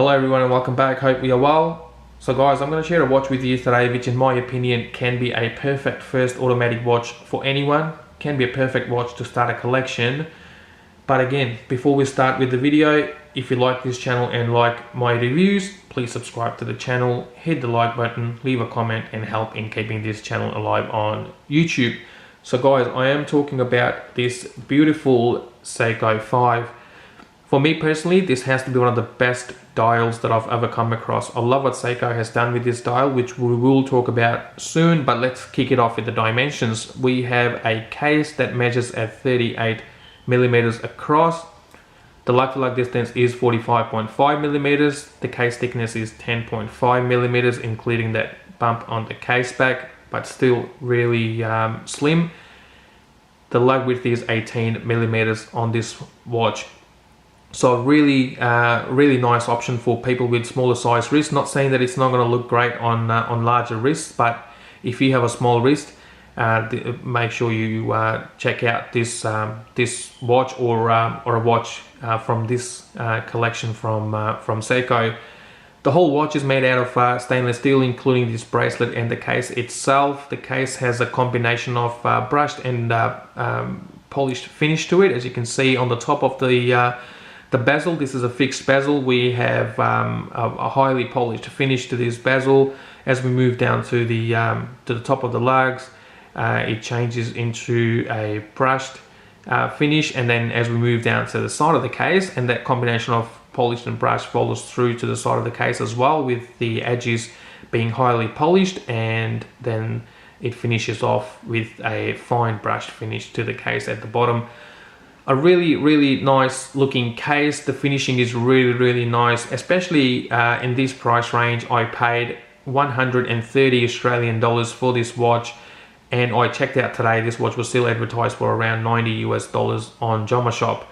Hello everyone and welcome back, hope we are well. So guys, I'm going to share a watch with you today which in my opinion can be a perfect first automatic watch for anyone, can be a perfect watch to start a collection. But again, before we start with the video, if you like this channel and like my reviews, please subscribe to the channel, hit the like button, leave a comment and help in keeping this channel alive on YouTube. So guys, I am talking about this beautiful Seiko 5. For me personally, this has to be one of the best dials that I've ever come across. I love what Seiko has done with this dial, which we will talk about soon, but let's kick it off with the dimensions. We have a case that measures at 38 millimeters across. The lug-to-lug distance is 45.5 millimeters. The case thickness is 10.5 millimeters, including that bump on the case back, but still really slim. The lug width is 18 millimeters on this watch. So really nice option for people with smaller size wrists. Not saying that it's not going to look great on larger wrists, but if you have a small wrist, make sure you check out this this watch or a watch from this collection from Seiko. The whole watch is made out of stainless steel, including this bracelet and the case itself. The case has a combination of brushed and polished finish to it, as you can see on the top of the bezel. This is a fixed bezel. We have a highly polished finish to this bezel. As we move down to the top of the lugs, it changes into a brushed finish, and then as we move down to the side of the case, and that combination of polished and brushed follows through to the side of the case as well, with the edges being highly polished, and then it finishes off with a fine brushed finish to the case at the bottom. A really nice looking case. The finishing is really nice, especially in this price range. I paid 130 Australian dollars for this watch, and I checked out today, this watch was still advertised for around 90 US dollars on Joma Shop.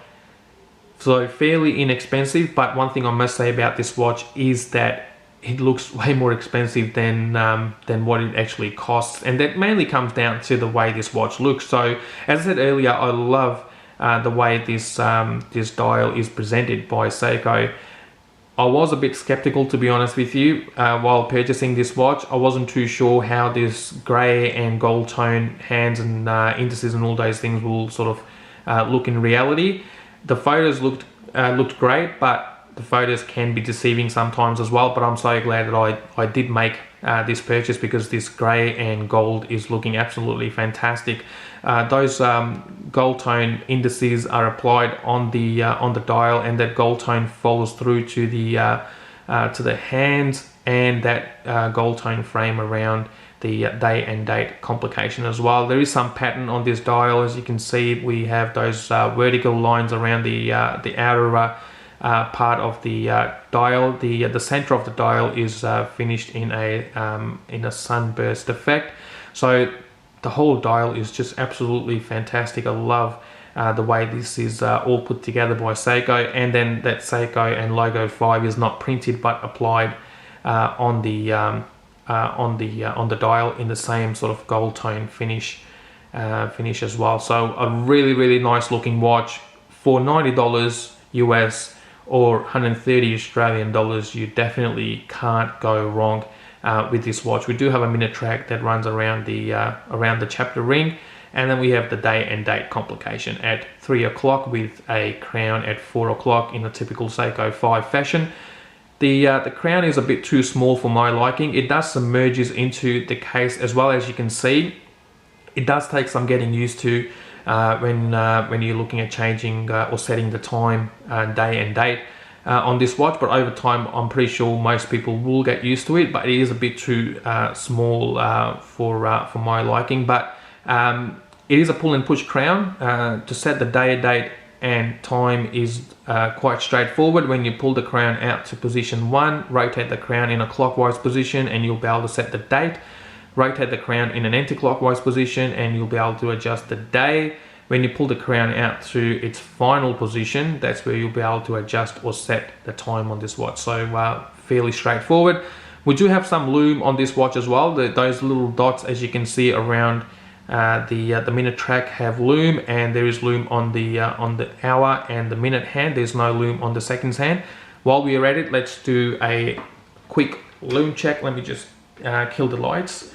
So fairly inexpensive, but one thing I must say about this watch is that it looks way more expensive than what it actually costs, and that mainly comes down to the way this watch looks. So as I said earlier, I love the way this dial is presented by Seiko. I was a bit skeptical, to be honest with you, while purchasing this watch. I wasn't too sure how this grey and gold tone hands and indices and all those things will sort of look in reality. The photos looked great, but the photos can be deceiving sometimes as well. But I'm so glad that I did make this purchase, because this grey and gold is looking absolutely fantastic. Those gold tone indices are applied on the dial, and that gold tone follows through to the hands, and that gold tone frame around the day and date complication as well. There is some pattern on this dial. As you can see, we have those vertical lines around the outer part of the dial. The center of the dial is finished in a sunburst effect. So the whole dial is just absolutely fantastic. I love the way this is all put together by Seiko, and then that Seiko and logo 5 is not printed but applied on the dial in the same sort of gold tone finish as well. So a really nice looking watch for $90 US or 130 Australian dollars. You definitely can't go wrong with this watch. We do have a minute track that runs around the chapter ring, and then we have the day and date complication at 3 o'clock with a crown at 4 o'clock in a typical Seiko 5 fashion. The crown is a bit too small for my liking. It does submerges into the case as well. As you can see, it does take some getting used to when you're looking at changing or setting the time, day and date on this watch. But over time, I'm pretty sure most people will get used to it, but it is a bit too small for my liking. But it is a pull and push crown. To set the day, date and time is quite straightforward. When you pull the crown out to position 1, rotate the crown in a clockwise position and you'll be able to set the date. Rotate the crown in an anti-clockwise position and you'll be able to adjust the day. When you pull the crown out to its final position, that's where you'll be able to adjust or set the time on this watch. So fairly straightforward. We do have some lume on this watch as well. Those little dots, as you can see around the minute track, have lume, and there is lume on the hour and the minute hand. There's no lume on the seconds hand. While we are at it, let's do a quick lume check. Let me just kill the lights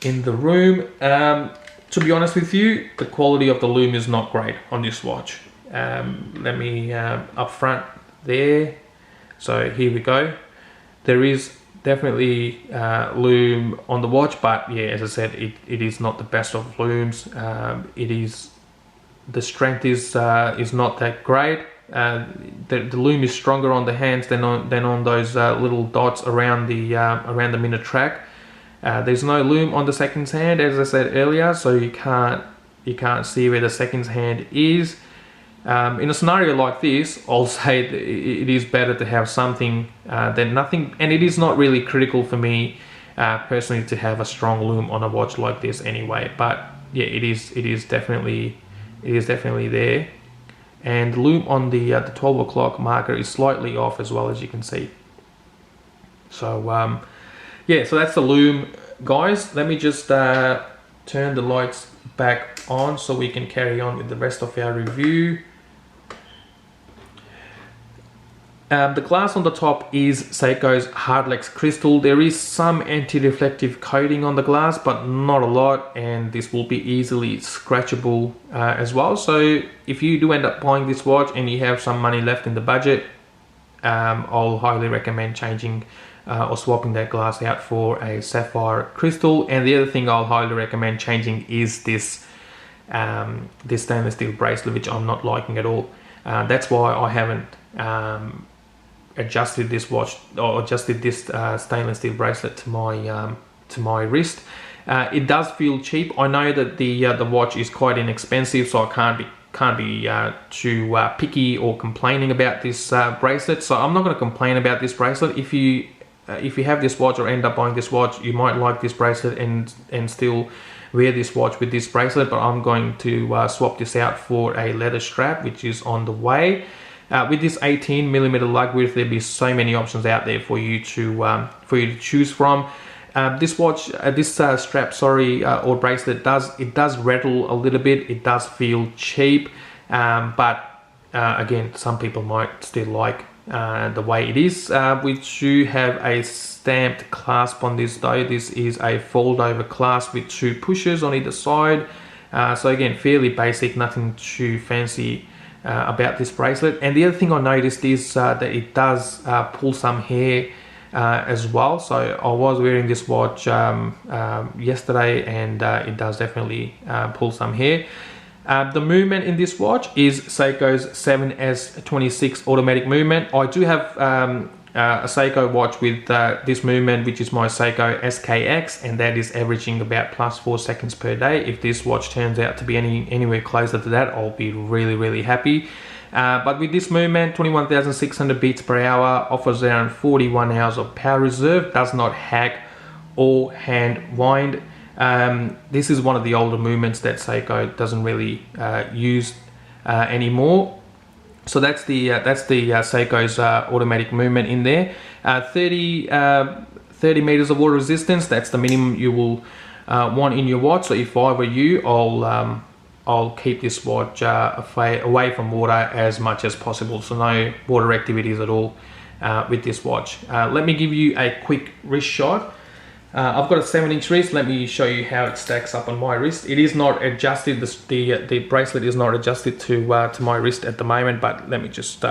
in the room. To be honest with you, the quality of the lume is not great on this watch. Let me up front there. So here we go. There is definitely lume on the watch, but yeah, as I said, it is not the best of looms. The strength is not that great. The lume is stronger on the hands than on those little dots around the minute track. There's no lume on the seconds hand, as I said earlier, so you can't see where the seconds hand is. In a scenario like this, I'll say it is better to have something than nothing, and it is not really critical for me personally to have a strong lume on a watch like this anyway. But yeah, it is definitely there. And the lume on the 12 o'clock marker is slightly off as well, as you can see. So yeah, so that's the lume, guys. Let me just turn the lights back on so we can carry on with the rest of our review. The glass on the top is Seiko's Hardlex Crystal. There is some anti-reflective coating on the glass, but not a lot, and this will be easily scratchable as well. So if you do end up buying this watch and you have some money left in the budget, I'll highly recommend changing or swapping that glass out for a sapphire crystal. And the other thing I'll highly recommend changing is this stainless steel bracelet, which I'm not liking at all. That's why I haven't adjusted this watch, or adjusted this stainless steel bracelet to my wrist. It does feel cheap. I know that the watch is quite inexpensive, so I can't be too picky or complaining about this bracelet. So I'm not going to complain about this bracelet. If you have this watch or end up buying this watch, you might like this bracelet and still wear this watch with this bracelet, but I'm going to swap this out for a leather strap, which is on the way. With this 18mm lug width, there'll be so many options out there for you to choose from. This watch, this strap, or bracelet, does rattle a little bit. It does feel cheap, but again, some people might still like the way it is. We do have a stamped clasp on this though. This is a fold over clasp with 2 pushers on either side. So again, fairly basic, nothing too fancy about this bracelet. And the other thing I noticed is that it does pull some hair as well. So I was wearing this watch yesterday, and it does definitely pull some hair. The movement in this watch is Seiko's 7S26 automatic movement. I do have a Seiko watch with this movement, which is my Seiko SKX, and that is averaging about +4 seconds per day. If this watch turns out to be anywhere closer to that, I'll be really happy. But with this movement, 21,600 beats per hour, offers around 41 hours of power reserve, does not hack or hand wind. This is one of the older movements that Seiko doesn't really use anymore. So that's the Seiko's automatic movement in there. 30 meters of water resistance. That's the minimum you will want in your watch. So if I were you, I'll keep this watch away from water as much as possible. So no water activities at all with this watch. Let me give you a quick wrist shot. I've got a 7-inch wrist. Let me show you how it stacks up on my wrist. It is not adjusted. The bracelet is not adjusted to my wrist at the moment, but let me just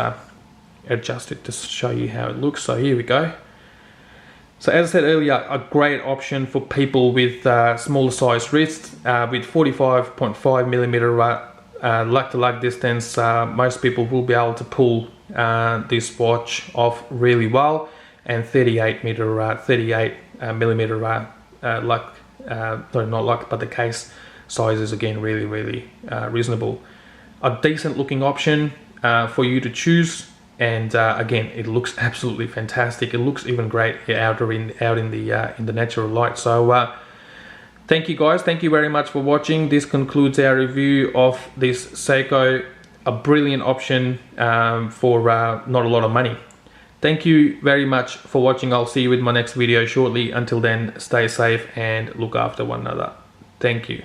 adjust it to show you how it looks. So here we go. So as I said earlier, a great option for people with smaller size wrists with 45.5mm lug-to-lug distance. Most people will be able to pull this watch off really well, and 38mm lug, sorry, not lug, but the case size is again really reasonable. A decent looking option for you to choose. And again, it looks absolutely fantastic. It looks even great out in the natural light. So thank you guys. Thank you very much for watching. This concludes our review of this Seiko. A brilliant option for not a lot of money. Thank you very much for watching. I'll see you with my next video shortly. Until then, stay safe and look after one another. Thank you.